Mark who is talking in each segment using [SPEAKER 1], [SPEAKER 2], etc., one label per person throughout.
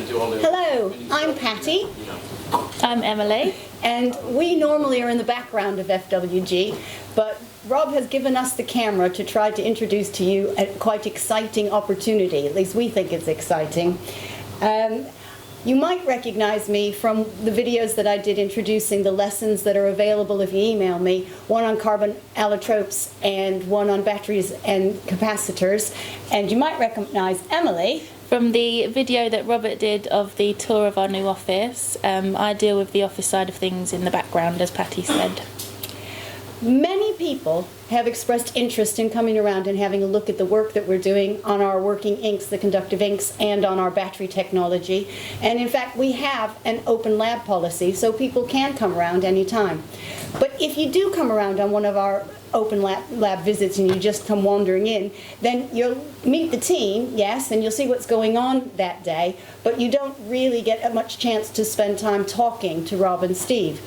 [SPEAKER 1] Hello, I'm Patty.
[SPEAKER 2] I'm Emily.
[SPEAKER 1] And we normally are in the background of FWG, but Rob has given us the camera to try to introduce to you a quite exciting opportunity. At least we think it's exciting. You might recognize me from the videos that I did introducing the lessons that are available if you email me, one on carbon allotropes and one on batteries and capacitors. And you might recognize Emily
[SPEAKER 2] From the video that Robert did of the tour of our new office. I deal with the office side of things in the background, as Patty said.
[SPEAKER 1] Many people have expressed interest in coming around and having a look at the work that we're doing on our working inks, the conductive inks, and on our battery technology. And in fact, we have an open lab policy, so people can come around anytime. But if you do come around on one of our open lab visits and you just come wandering in, then you'll meet the team, yes, and you'll see what's going on that day, but you don't really get much chance to spend time talking to Rob and Steve.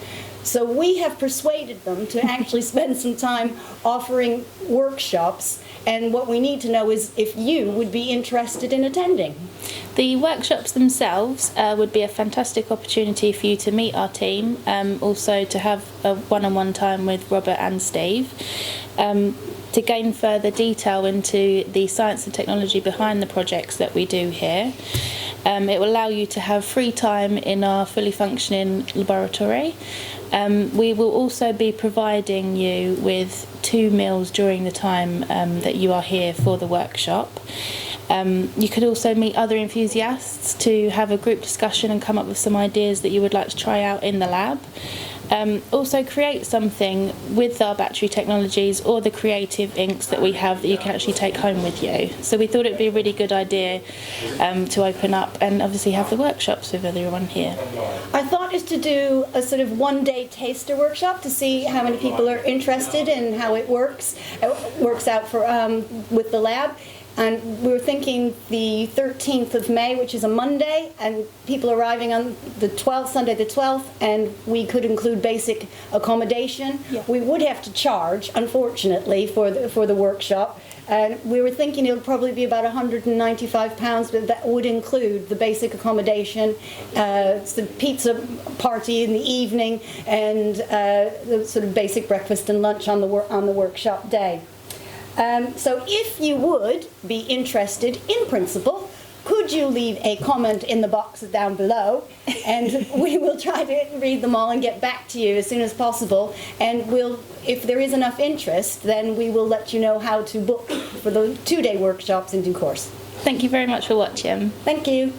[SPEAKER 1] So we have persuaded them to actually spend some time offering workshops, and what we need to know is if you would be interested in attending.
[SPEAKER 2] The workshops themselves would be a fantastic opportunity for you to meet our team, also to have a one-on-one time with Robert and Steve, to gain further detail into the science and technology behind the projects that we do here. It will allow you to have free time in our fully functioning laboratory. We will also be providing you with 2 meals during the time that you are here for the workshop. You could also meet other enthusiasts to have a group discussion and come up with some ideas that you would like to try out in the lab. Also create something with our battery technologies or the creative inks that we have that you can actually take home with you. So we thought it would be a really good idea to open up and obviously have the workshops with everyone here.
[SPEAKER 1] Our thought is to do a sort of one-day taster workshop to see how many people are interested and how it works out for with the lab. And we were thinking the 13th of May, which is a Monday, and people arriving on the 12th, Sunday the 12th, and we could include basic accommodation. Yeah. We would have to charge, unfortunately, for the workshop. And we were thinking it would probably be about £195, but that would include the basic accommodation, the pizza party in the evening, and the sort of basic breakfast and lunch on the workshop day. So if you would be interested in principle, could you leave a comment in the boxes down below, and we will try to read them all and get back to you as soon as possible, and if there is enough interest, then we will let you know how to book for the 2-day workshops in due course.
[SPEAKER 2] Thank you very much for watching.
[SPEAKER 1] Thank you.